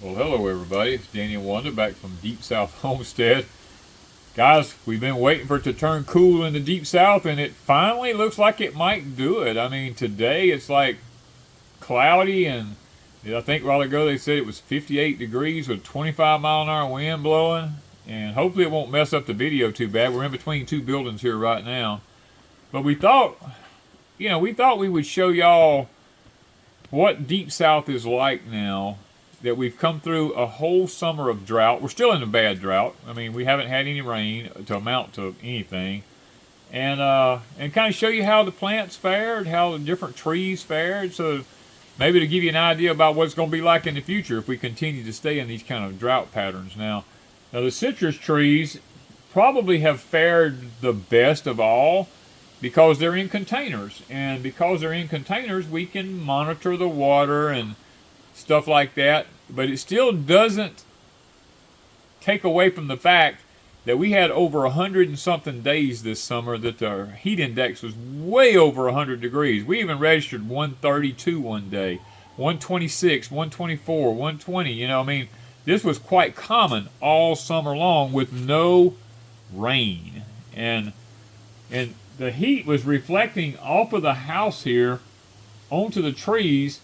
Well, hello everybody. It's Danny and Wanda back from Deep South Homestead. Guys, we've been waiting for it to turn cool in the Deep South, and it finally looks like it might do it. I mean, today it's like cloudy, and I think a while ago they said it was 58 degrees with 25-mile-an-hour wind blowing, and hopefully it won't mess up the video too bad. We're in between two buildings here right now. But we thought we would show y'all what Deep South is like now that we've come through a whole summer of drought. We're still in a bad drought. I mean, we haven't had any rain to amount to anything. And kind of show you how the plants fared, how the different trees fared, so maybe to give you an idea about what it's going to be like in the future if we continue to stay in these kind of drought patterns. Now the citrus trees probably have fared the best of all because they're in containers. And because they're in containers, we can monitor the water and stuff like that. But it still doesn't take away from the fact that we had over 100 and something days this summer that the heat index was way over 100 degrees. We even registered 132 one day, 126, 124, 120. You know, I mean, this was quite common all summer long with no rain. And the heat was reflecting off of the house here onto the trees,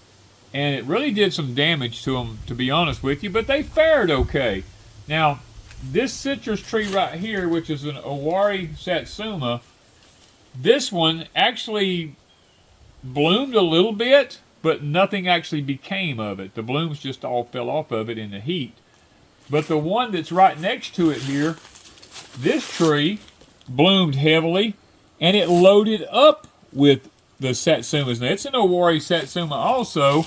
and it really did some damage to them, to be honest with you, but they fared okay. Now, this citrus tree right here, which is an Owari Satsuma, this one actually bloomed a little bit, but nothing actually became of it. The blooms just all fell off of it in the heat. But the one that's right next to it here, this tree bloomed heavily, and it loaded up with the Satsumas. Now, it's an Owari Satsuma also,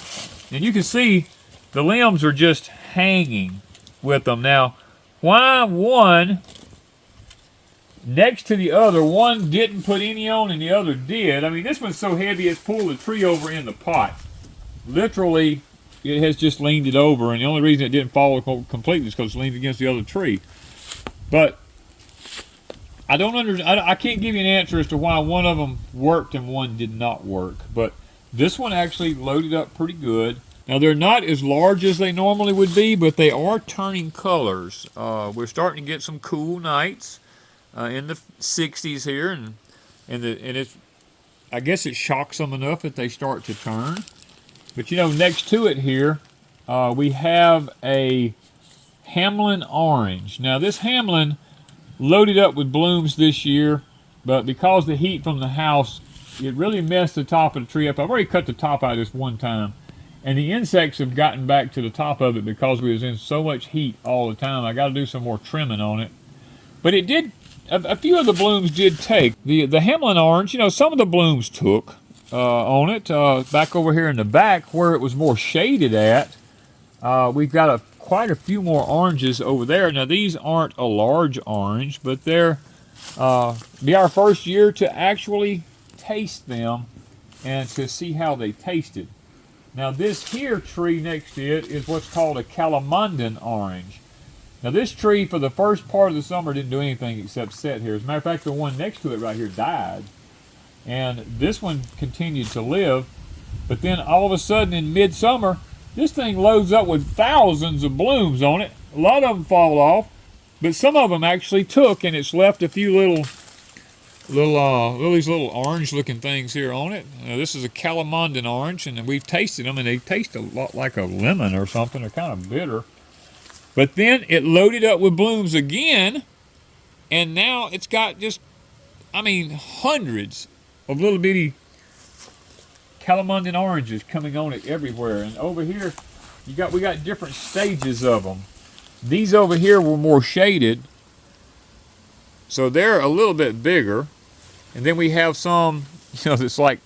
and you can see the limbs are just hanging with them. Now, why one next to the other, one didn't put any on and the other did? I mean, this one's so heavy it's pulled the tree over in the pot. Literally, it has just leaned it over, and the only reason it didn't fall completely is because it leaned against the other tree. But I can't give you an answer as to why one of them worked and one did not work. But this one actually loaded up pretty good. Now, they're not as large as they normally would be, but they are turning colors. We're starting to get some cool nights in the 60s here, and it's, I guess it shocks them enough that they start to turn. But you know, next to it here, we have a Hamlin orange. Now, this Hamlin loaded up with blooms this year, but because the heat from the house, it really messed the top of the tree up. I've already cut the top out this one time, and the insects have gotten back to the top of it because we was in so much heat all the time. I got to do some more trimming on it. But it did, a few of the blooms did take. The Hamlin orange, you know, some of the blooms took on it. Back over here in the back where it was more shaded at, we've got quite a few more oranges over there. Now, these aren't a large orange, but they're be our first year to actually taste them and to see how they tasted. Now, this here tree next to it is what's called a Calamandan orange. Now, this tree for the first part of the summer didn't do anything except sit here. As a matter of fact, the one next to it right here died, and this one continued to live. But then all of a sudden in midsummer, this thing loads up with thousands of blooms on it. A lot of them fall off, but some of them actually took, and it's left a few little orange-looking things here on it. This is a Calamandan orange, and we've tasted them, and they taste a lot like a lemon or something. They're kind of bitter. But then it loaded up with blooms again, and now it's got just, I mean, hundreds of little bitty Calamandan oranges coming on it everywhere. And over here, we got different stages of them. These over here were more shaded, so they're a little bit bigger. And then we have some, you know, that's like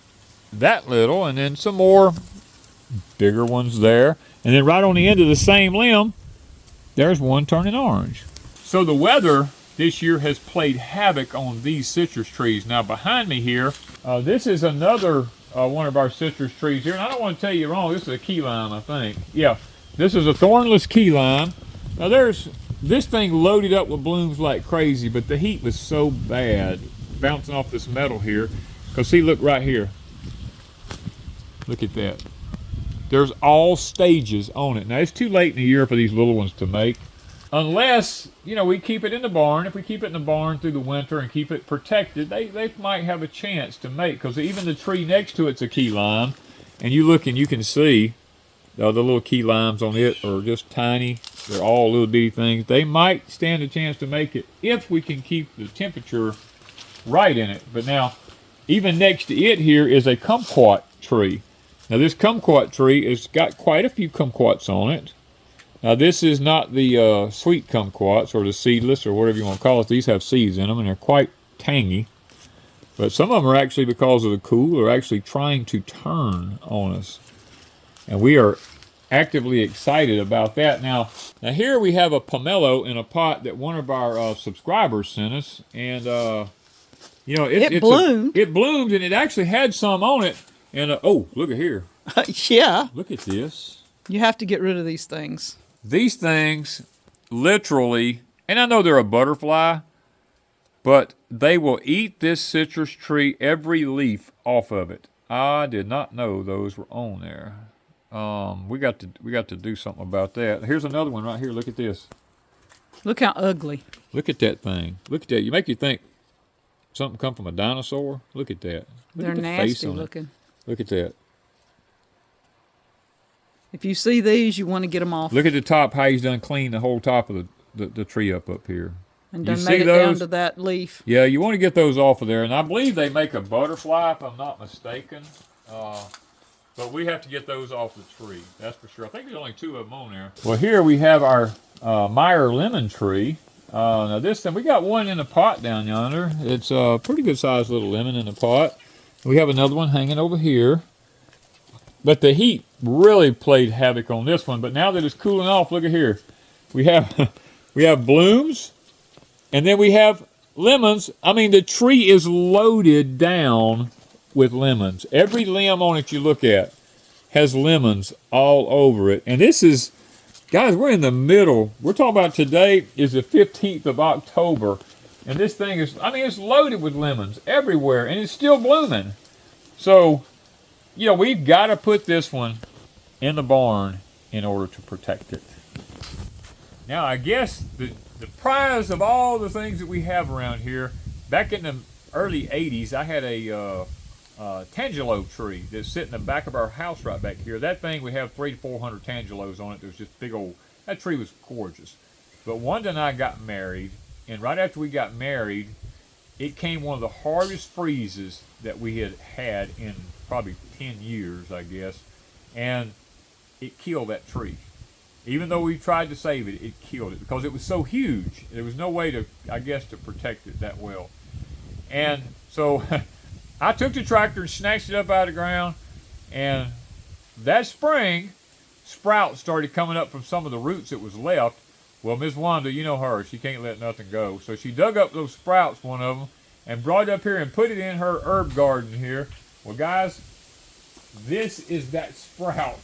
that little, and then some more bigger ones there. And then right on the end of the same limb, there's one turning orange. So the weather this year has played havoc on these citrus trees. Now, behind me here, this is another one of our citrus trees here, and I don't want to tell you wrong, this is a key lime, I think. Yeah, this is a thornless key lime. Now, this thing loaded up with blooms like crazy, but the heat was so bad, bouncing off this metal here, because see, look right here. Look at that. there's all stages on it. Now, it's too late in the year for these little ones to make. Unless, you know, we keep it in the barn. If we keep it in the barn through the winter and keep it protected, they might have a chance to make. Because even the tree next to it's a key lime. And you look and you can see the little key limes on it are just tiny. They're all little bitty things. They might stand a chance to make it if we can keep the temperature right in it. But now, even next to it here is a kumquat tree. Now this kumquat tree has got quite a few kumquats on it. Now this is not the sweet kumquats or the seedless or whatever you want to call it. These have seeds in them and they're quite tangy. But some of them are actually, because of the cool, are actually trying to turn on us. And we are actively excited about that. Now here we have a pomelo in a pot that one of our subscribers sent us. And, you know, it bloomed. It bloomed, and it actually had some on it. And, oh, look at here. Yeah. Look at this. You have to get rid of these things. These things, literally, and I know they're a butterfly, but they will eat this citrus tree, every leaf off of it. I did not know those were on there. We got to do something about that. Here's another one right here. Look at this. Look how ugly. Look at that thing. Look at that. You make you think something come from a dinosaur. Look at that. Look They're at the nasty face on looking. it. Look at that. If you see these, you want to get them off. Look at the top, how he's done cleaned the whole top of the tree up here. And done made it down to that leaf. Yeah, you want to get those off of there. And I believe they make a butterfly, if I'm not mistaken. But we have to get those off the tree. That's for sure. I think there's only 2 of them on there. Well, here we have our Meyer lemon tree. Now this thing, we got one in a pot down yonder. It's a pretty good sized little lemon in a pot. We have another one hanging over here. But the heat really played havoc on this one. But now that it's cooling off, look at here. We have we have blooms, and then we have lemons. I mean, the tree is loaded down with lemons. Every limb on it you look at has lemons all over it. And this is, guys, we're in the middle. We're talking about today is the 15th of October. And this thing is, I mean, it's loaded with lemons everywhere, and it's still blooming. So, you know, we've got to put this one in the barn in order to protect it. Now, I guess the prize of all the things that we have around here, back in the early 80s, I had a tangelo tree that's sitting in the back of our house right back here. That thing, we have 300 to 400 tangelos on it. There's just big old, that tree was gorgeous. But Wanda and I got married, and right after we got married, it came one of the hardest freezes that we had in probably 10 years, I guess. And it killed that tree. Even though we tried to save it, it killed it because it was so huge. There was no way to, I guess, to protect it that well. And so I took the tractor and snatched it up out of the ground, and that spring, sprouts started coming up from some of the roots that was left. Well, Miss Wanda, you know her, she can't let nothing go. So she dug up those sprouts, one of them, and brought it up here and put it in her herb garden here. Well, guys, this is that sprout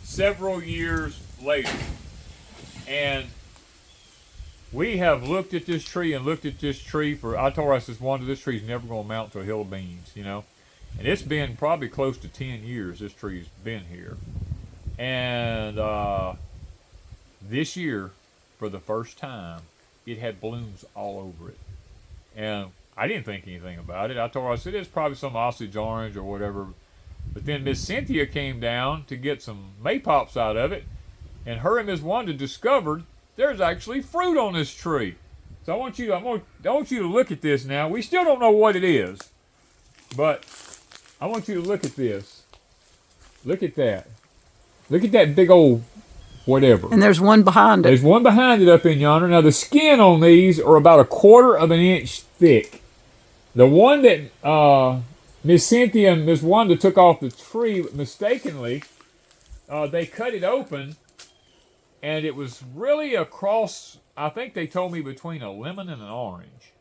several years later. And we have looked at this tree and looked at this tree for, I told her, I said, Wanda, this tree's never going to amount to a hill of beans, you know. And it's been probably close to 10 years this tree's been here. And this year, for the first time, it had blooms all over it. And I didn't think anything about it. I told her, I said, it's probably some Osage orange or whatever. But then Miss Cynthia came down to get some maypops out of it, and her and Miss Wanda discovered there's actually fruit on this tree. So I want you to look at this now. We still don't know what it is, but I want you to look at this. Look at that. Look at that big old whatever. And there's one behind it. There's one behind it up in yonder. Now the skin on these are about 1/4 of an inch thick. The one that Miss Cynthia and Miss Wanda took off the tree mistakenly, they cut it open, and it was really a cross, I think they told me, between a lemon and an orange.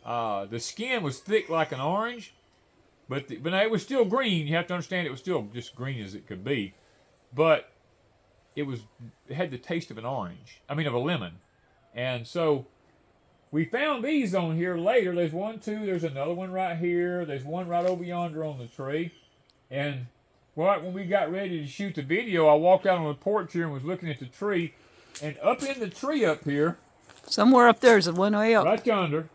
The skin was thick like an orange, but it was still green. You have to understand it was still just green as it could be. But it had the taste of an orange. I mean, of a lemon. And so we found these on here later. There's one, two, there's another one right here. There's one right over yonder on the tree. And Well, when we got ready to shoot the video, I walked out on the porch here and was looking at the tree. And up in the tree up here, somewhere up there is one way up. right yonder,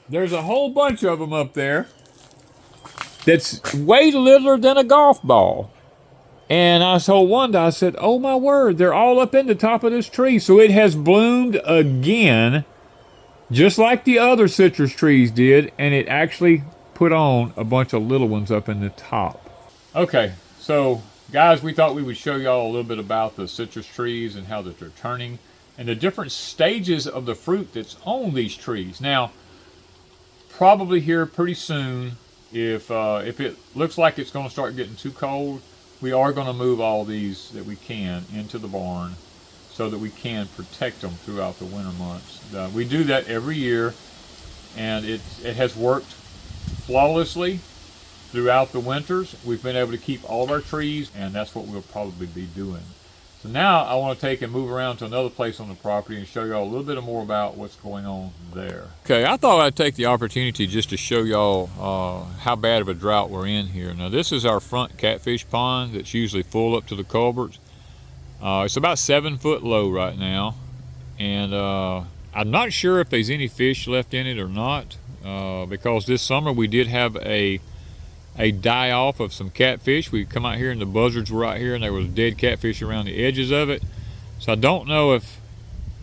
there's a whole bunch of them up there that's way littler than a golf ball. And I told Wanda, I said, oh my word, they're all up in the top of this tree. So it has bloomed again, just like the other citrus trees did, and it actually put on a bunch of little ones up in the top. Okay, so guys, we thought we would show y'all a little bit about the citrus trees and how that they're turning and the different stages of the fruit that's on these trees. Now, probably here pretty soon, if it looks like it's going to start getting too cold, we are going to move all these that we can into the barn so that we can protect them throughout the winter months. We do that every year, and it has worked flawlessly throughout the winters. We've been able to keep all of our trees, and that's what we'll probably be doing. So now I want to take and move around to another place on the property and show y'all a little bit more about what's going on there. Okay, I thought I'd take the opportunity just to show y'all how bad of a drought we're in here. Now this is our front catfish pond that's usually full up to the culverts. It's about 7 foot low right now, and I'm not sure if there's any fish left in it or not, because this summer we did have a die off of some catfish. We come out here and the buzzards were out here and there was dead catfish around the edges of it. So I don't know if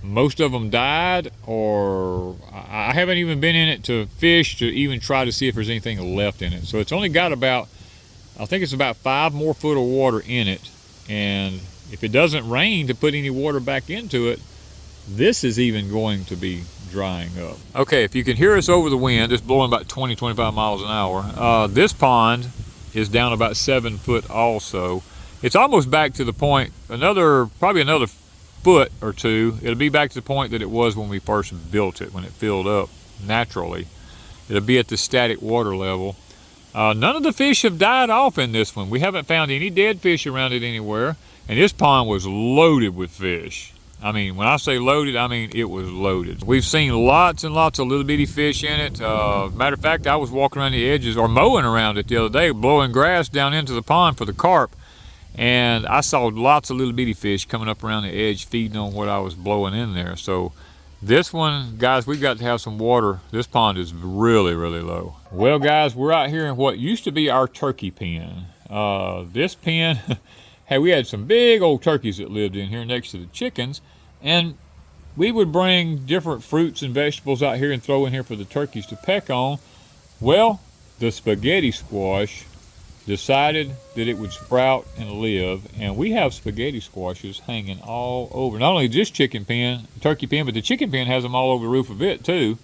most of them died, or I haven't even been in it to fish to even try to see if there's anything left in it. So it's only got about, I think it's about 5 more foot of water in it. And if it doesn't rain to put any water back into it, this is even going to be drying up. Okay, if you can hear us over the wind, it's blowing about 20-25 miles an hour. This pond is down about 7 foot also. It's almost back to the point, probably another foot or two, it'll be back to the point that it was when we first built it, when it filled up naturally. It'll be at the static water level. None of the fish have died off in this one. We haven't found any dead fish around it anywhere, and this pond was loaded with fish. I mean, when I say loaded, I mean it was loaded. We've seen lots and lots of little bitty fish in it. Matter of fact, I was walking around the edges or mowing around it the other day, blowing grass down into the pond for the carp, and I saw lots of little bitty fish coming up around the edge feeding on what I was blowing in there. So this one, guys, we've got to have some water. This pond is really, really low. Well, guys, we're out here in what used to be our turkey pen. This pen, hey, we had some big old turkeys that lived in here next to the chickens, and we would bring different fruits and vegetables out here and throw in here for the turkeys to peck on. Well, the spaghetti squash decided that it would sprout and live, and we have spaghetti squashes hanging all over. Not only this turkey pen, but the chicken pen has them all over the roof of it too.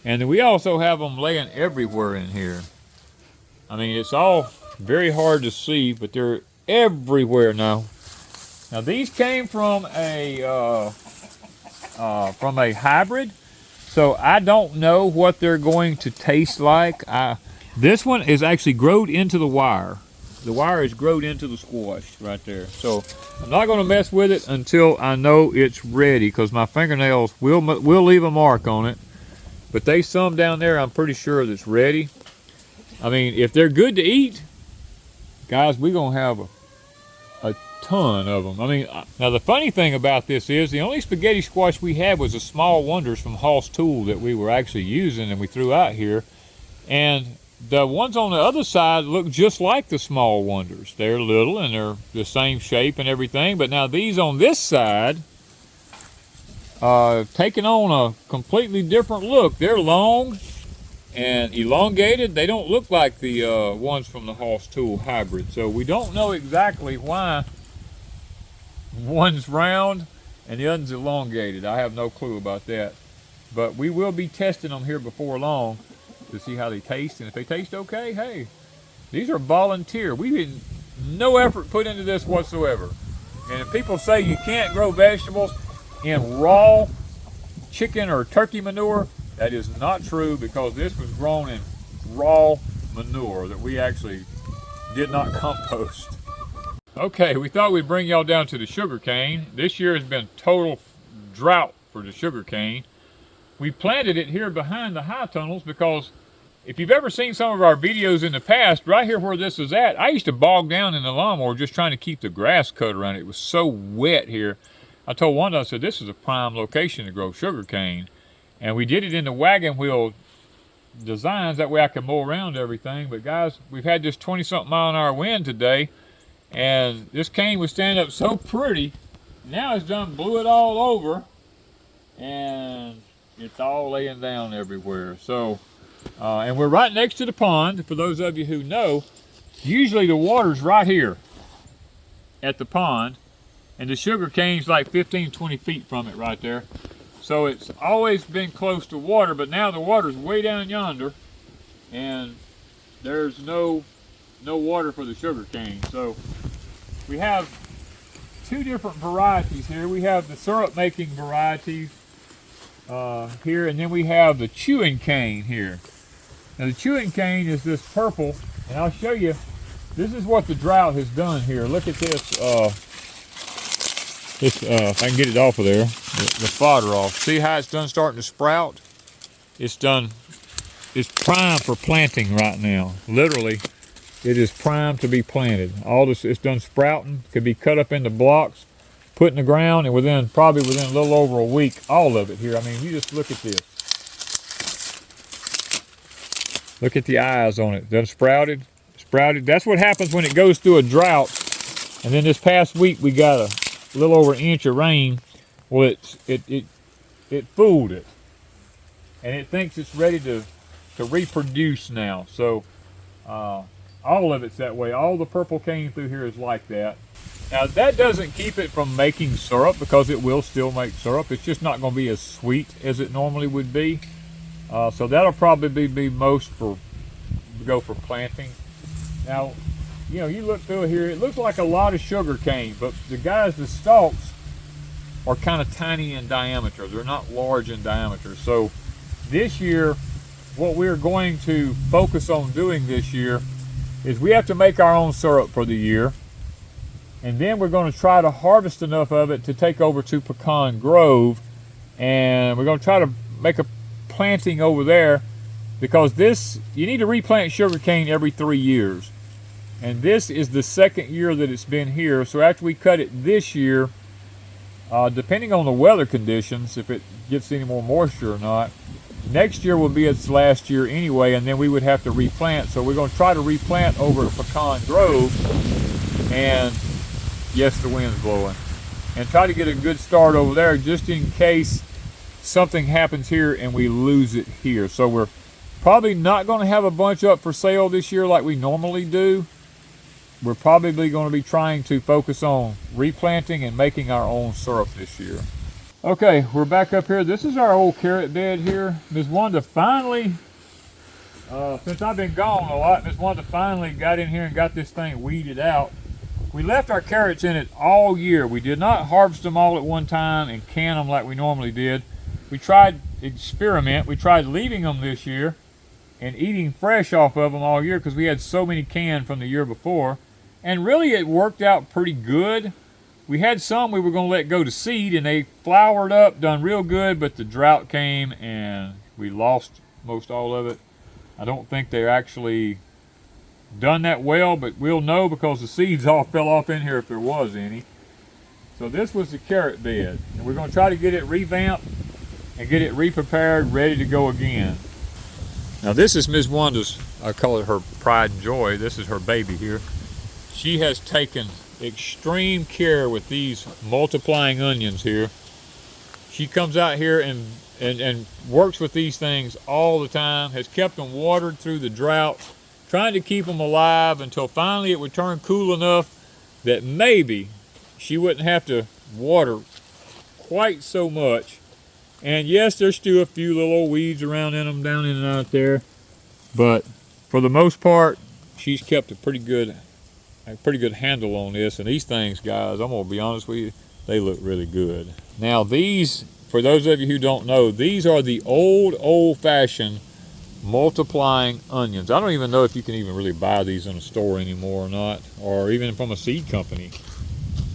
And then we also have them laying everywhere in here. I mean, it's all very hard to see, but they're everywhere now. Now these came from a hybrid, so I don't know what they're going to taste like. This one is actually growed into the wire. The wire is growed into the squash right there. So I'm not going to mess with it until I know it's ready, because my fingernails will leave a mark on it. But there's some down there I'm pretty sure that's ready. I mean, if they're good to eat, guys, we're going to have a ton of them. I mean, now the funny thing about this is the only spaghetti squash we had was the Small Wonders from Hall's Tool that we were actually using and we threw out here. And the ones on the other side look just like the Small Wonders. They're little and they're the same shape and everything. But now these on this side, taking on a completely different look. They're long and elongated. They don't look like the ones from the Hall's Tool hybrid. So we don't know exactly why one's round and the other's elongated. I have no clue about that. But we will be testing them here before long to see how they taste. And if they taste okay, hey, these are volunteer. We had no effort put into this whatsoever. And if people say you can't grow vegetables in raw chicken or turkey manure, that is not true, because this was grown in raw manure that we actually did not compost. Okay, we thought we'd bring y'all down to the sugarcane. This year has been total drought for the sugarcane. We planted it here behind the high tunnels because if you've ever seen some of our videos in the past, right here where this is at, I used to bog down in the lawnmower just trying to keep the grass cut around it. It was so wet here. I told Wanda, I said, this is a prime location to grow sugarcane. And we did it in the wagon wheel designs, that way I could mow around everything. But guys, we've had this 20-something mile-an-hour wind today, and this cane was standing up so pretty. Now it's done blew it all over, and it's all laying down everywhere. So, and we're right next to the pond. For those of you who know, usually the water's right here at the pond, and the sugar cane's like 15-20 feet from it right there. So it's always been close to water, but now the water's way down yonder, and there's no water for the sugar cane. So we have two different varieties here. We have the syrup making varieties here, and then we have the chewing cane here. Now the chewing cane is this purple, and I'll show you. This is what the drought has done here. Look at this. If I can get it off of there, the fodder off. See how it's done starting to sprout? It's prime for planting right now. Literally, it is primed to be planted. All this, it's done sprouting, could be cut up into blocks, put in the ground, and probably within a little over a week, all of it here. I mean, you just look at this. Look at the eyes on it. Done sprouted. That's what happens when it goes through a drought. And then this past week we got a little over an inch of rain. Well, it fooled it, and it thinks it's ready to reproduce now. So all of it's that way. All the purple cane through here is like that. Now that doesn't keep it from making syrup, because it will still make syrup. It's just not going to be as sweet as it normally would be. So that'll probably be most go for planting. Now, you know, you look through here, it looks like a lot of sugar cane, but the stalks are kind of tiny in diameter. They're not large in diameter. So this year, what we're going to focus on doing this year is we have to make our own syrup for the year. And then we're going to try to harvest enough of it to take over to Pecan Grove. And we're going to try to make a planting over there, because you need to replant sugarcane every 3 years. And this is the second year that it's been here. So after we cut it this year, depending on the weather conditions, if it gets any more moisture or not, next year will be its last year anyway, and then we would have to replant. So we're going to try to replant over at Pecan Grove, and yes, the wind's blowing, and try to get a good start over there just in case something happens here and we lose it here. So we're probably not going to have a bunch up for sale this year like we normally do. We're probably going to be trying to focus on replanting and making our own syrup this year. Okay, we're back up here. This is our old carrot bed here. Ms. Wanda finally, since I've been gone a lot, Ms. Wanda finally got in here and got this thing weeded out. We left our carrots in it all year. We did not harvest them all at one time and can them like we normally did. We tried experiment. We tried leaving them this year and eating fresh off of them all year, because we had so many canned from the year before. And really it worked out pretty good. We had some we were going to let go to seed, and they flowered up, done real good, but the drought came and we lost most all of it. I don't think they're actually done that well, but we'll know because the seeds all fell off in here if there was any. So this was the carrot bed, and we're going to try to get it revamped and get it re-prepared, ready to go again. Now this is Ms. Wanda's, I call it her pride and joy. This is her baby here. She has taken extreme care with these multiplying onions here. She comes out here and works with these things all the time, has kept them watered through the drought, trying to keep them alive until finally it would turn cool enough that maybe she wouldn't have to water quite so much. And yes, there's still a few little old weeds around in them down in and out there, but for the most part, she's kept a pretty good handle on this. And these things, guys, I'm gonna be honest with you, they look really good. Now these, for those of you who don't know, these are the old-fashioned multiplying onions. I don't even know if you can even really buy these in a store anymore or not, or even from a seed company.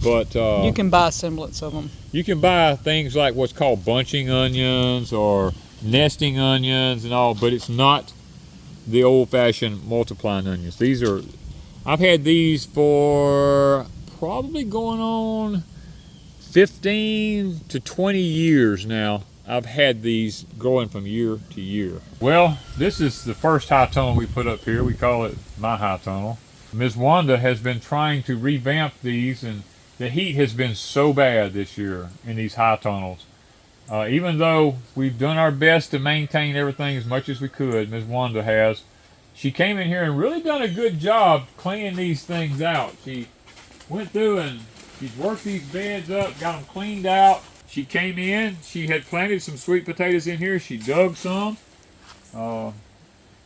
But you can buy a semblance of them. You can buy things like what's called bunching onions or nesting onions and all, but it's not the old-fashioned multiplying onions. These are, I've had these for probably going on 15 to 20 years now. I've had these growing from year to year. Well, this is the first high tunnel we put up here. We call it my high tunnel. Ms. Wanda has been trying to revamp these, and the heat has been so bad this year in these high tunnels. Even though we've done our best to maintain everything as much as we could, Ms. Wanda has, she came in here and really done a good job cleaning these things out. She went through and she's worked these beds up, got them cleaned out. She came in, she had planted some sweet potatoes in here. She dug some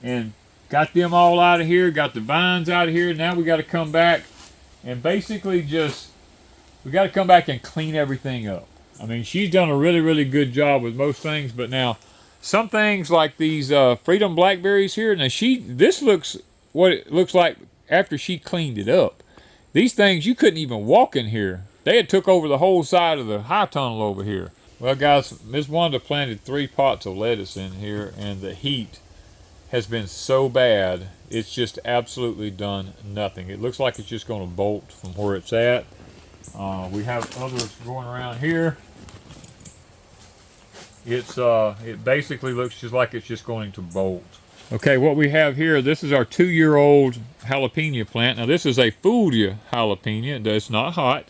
and got them all out of here, got the vines out of here. Now we got to come back and basically we got to come back and clean everything up. I mean, she's done a really, really good job with most things, but now some things like these Freedom blackberries here, now this looks what it looks like after she cleaned it up. These things, you couldn't even walk in here. They had took over the whole side of the high tunnel over here. Well, guys, Ms. Wanda planted 3 pots of lettuce in here, and the heat has been so bad, it's just absolutely done nothing. It looks like it's just going to bolt from where it's at. We have others going around here. It basically looks just like it's just going to bolt. Okay, what we have here, this is our 2-year-old jalapeno plant. Now, this is a fooled you jalapeno. It's not hot.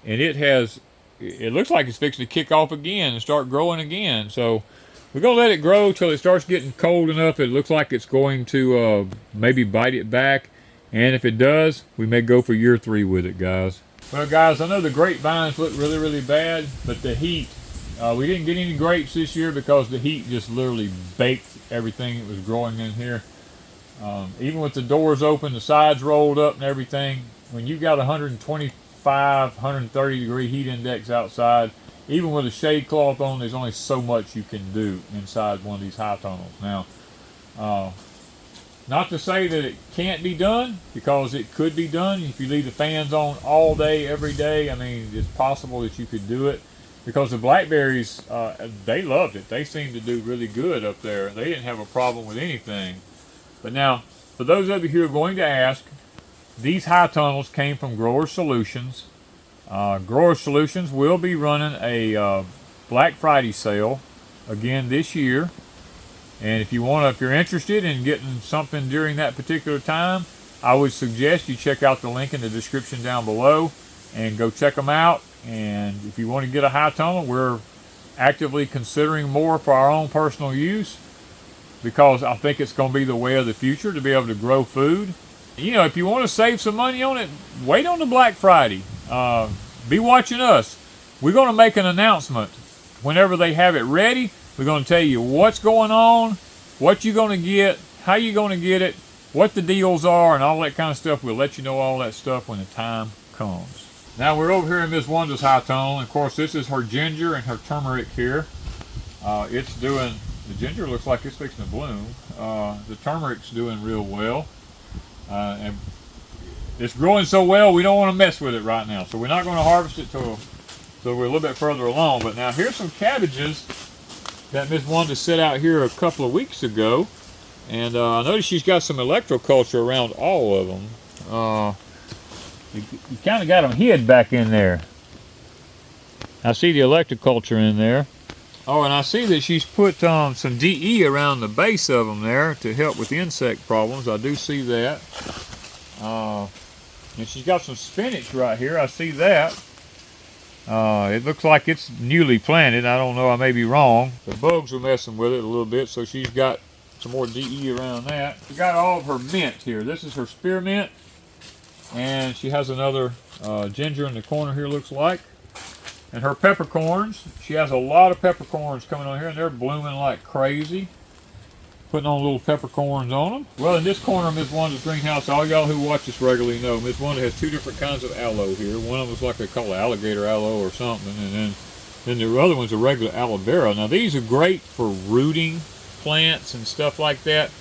And it looks like it's fixing to kick off again and start growing again. So we're going to let it grow till it starts getting cold enough. It looks like it's going to maybe bite it back. And if it does, we may go for year 3 with it, guys. Well, guys, I know the grapevines look really, really bad, but the heat, we didn't get any grapes this year because the heat just literally baked everything that was growing in here. Even with the doors open, the sides rolled up and everything, when you got 125, 130 degree heat index outside, even with a shade cloth on, there's only so much you can do inside one of these high tunnels. Now, not to say that it can't be done, because it could be done if you leave the fans on all day, every day. I mean, it's possible that you could do it, because the blackberries, they loved it. They seemed to do really good up there. They didn't have a problem with anything. But now, for those of you who are going to ask, these high tunnels came from Grower Solutions. Grower Solutions will be running a Black Friday sale again this year. And if you're interested in getting something during that particular time, I would suggest you check out the link in the description down below and go check them out. And if you want to get a high tunnel, we're actively considering more for our own personal use, because I think it's going to be the way of the future to be able to grow food. You know, if you want to save some money on it, wait on the Black Friday. Be watching us. We're going to make an announcement whenever they have it ready. We're going to tell you what's going on, what you're going to get, how you're going to get it, what the deals are, and all that kind of stuff. We'll let you know all that stuff when the time comes. Now we're over here in Miss Wanda's high tunnel. And of course, this is her ginger and her turmeric here. The ginger looks like it's fixing to bloom. The turmeric's doing real well. And it's growing so well, we don't want to mess with it right now. So we're not going to harvest it till we're a little bit further along. But now here's some cabbages that Miss Wanda set out here a couple of weeks ago. And I noticed she's got some electroculture around all of them. You kind of got them hid back in there. I see the electroculture in there. Oh, and I see that she's put some DE around the base of them there to help with insect problems. I do see that. And she's got some spinach right here. I see that. It looks like it's newly planted. I don't know, I may be wrong. The bugs are messing with it a little bit, so she's got some more DE around that. We got all of her mint here. This is her spearmint. And she has another ginger in the corner here, looks like. And her peppercorns, she has a lot of peppercorns coming on here, and they're blooming like crazy. Putting on little peppercorns on them. Well, in this corner of Miss Wanda's greenhouse, all y'all who watch this regularly know, Miss Wanda has 2 different kinds of aloe here. One of them is like they call alligator aloe or something, and then the other one's a regular aloe vera. Now, these are great for rooting plants and stuff like that.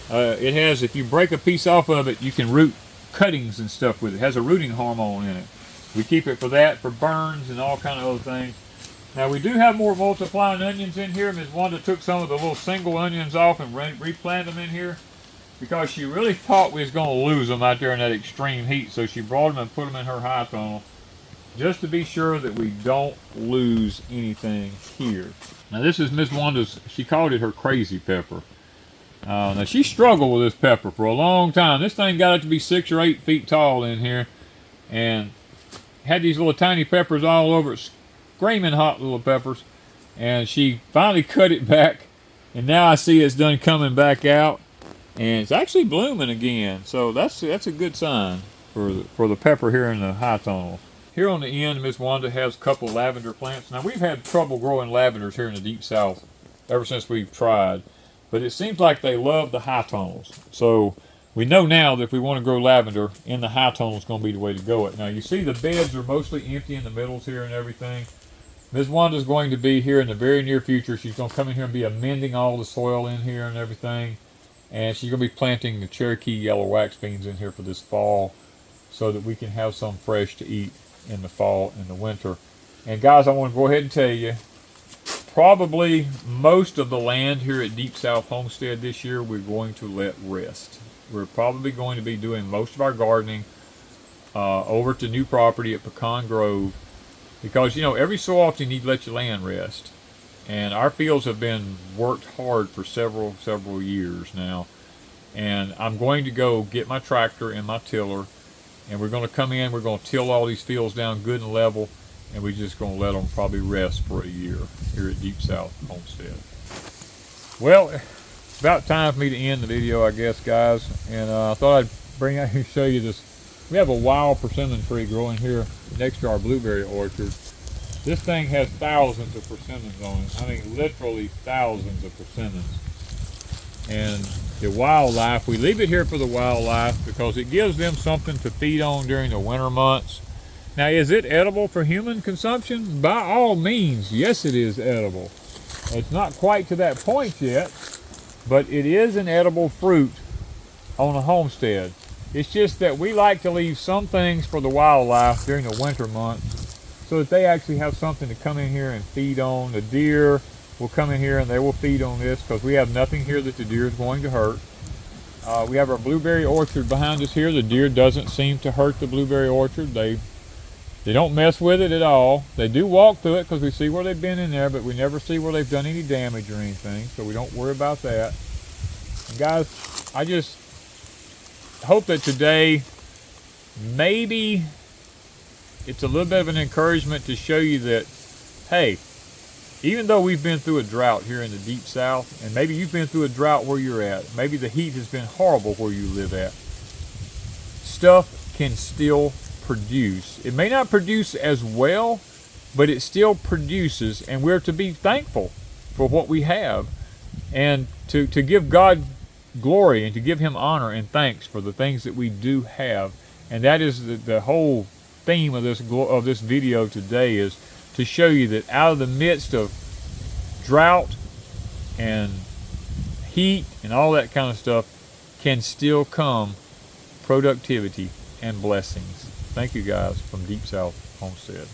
It has, if you break a piece off of it, you can root cuttings and stuff with it. It has a rooting hormone in it. We keep it for that, for burns and all kind of other things. Now we do have more multiplying onions in here. Ms. Wanda took some of the little single onions off and replanted them in here. because she really thought we was going to lose them out there in that extreme heat. So she brought them and put them in her high tunnel just to be sure that we don't lose anything here. Now this is Miss Wanda's, she called it her crazy pepper. Now she struggled with this pepper for a long time. This thing got up to be 6 or 8 feet tall in here, and had these little tiny peppers all over it, screaming hot little peppers. And she finally cut it back, and now I see it's done coming back out, and it's actually blooming again. So that's a good sign for the pepper here in the high tunnel. Here on the end, Miss Wanda has a couple lavender plants. Now we've had trouble growing lavenders here in the Deep South ever since we've tried, but it seems like they love the high tunnels. So we know now that if we want to grow lavender, in the high tunnel is going to be the way to go. Now you see the beds are mostly empty in the middles here and everything. Ms. Wanda's going to be here in the very near future. She's going to come in here and be amending all the soil in here and everything. And she's going to be planting the Cherokee yellow wax beans in here for this fall, so that we can have some fresh to eat in the fall and the winter. And guys, I want to go ahead and tell you, probably most of the land here at Deep South Homestead this year we're going to let rest. We're probably going to be doing most of our gardening over to new property at Pecan Grove, because, you know, every so often you need to let your land rest. And our fields have been worked hard for several years now. And I'm going to go get my tractor and my tiller, and we're going to come in, we're going to till all these fields down good and level, and we're just going to let them probably rest for a year here at Deep South Homestead. Well, it's about time for me to end the video, I guess, guys. And I thought I'd bring out here and show you this. We have a wild persimmon tree growing here next to our blueberry orchard. This thing has thousands of persimmons on it. I mean, literally thousands of persimmons. And the wildlife, we leave it here for the wildlife because it gives them something to feed on during the winter months. Now, is it edible for human consumption? By all means, yes, it is edible. It's not quite to that point yet, but it is an edible fruit on a homestead. It's just that we like to leave some things for the wildlife during the winter months so that they actually have something to come in here and feed on. The deer will come in here and they will feed on this because we have nothing here that the deer is going to hurt. We have our blueberry orchard behind us here. The deer doesn't seem to hurt the blueberry orchard. They don't mess with it at all. They do walk through it because we see where they've been in there, but we never see where they've done any damage or anything, so we don't worry about that. And guys, I just hope that today maybe it's a little bit of an encouragement to show you that, hey, even though we've been through a drought here in the Deep South, and maybe you've been through a drought where you're at, maybe the heat has been horrible where you live at, stuff can still produce. It may not produce as well, but it still produces, and we're to be thankful for what we have, and to give God glory and to give him honor and thanks for the things that we do have. And that is the whole theme of this video today, is to show you that out of the midst of drought and heat and all that kind of stuff can still come productivity and blessings. Thank you guys from Deep South Homestead.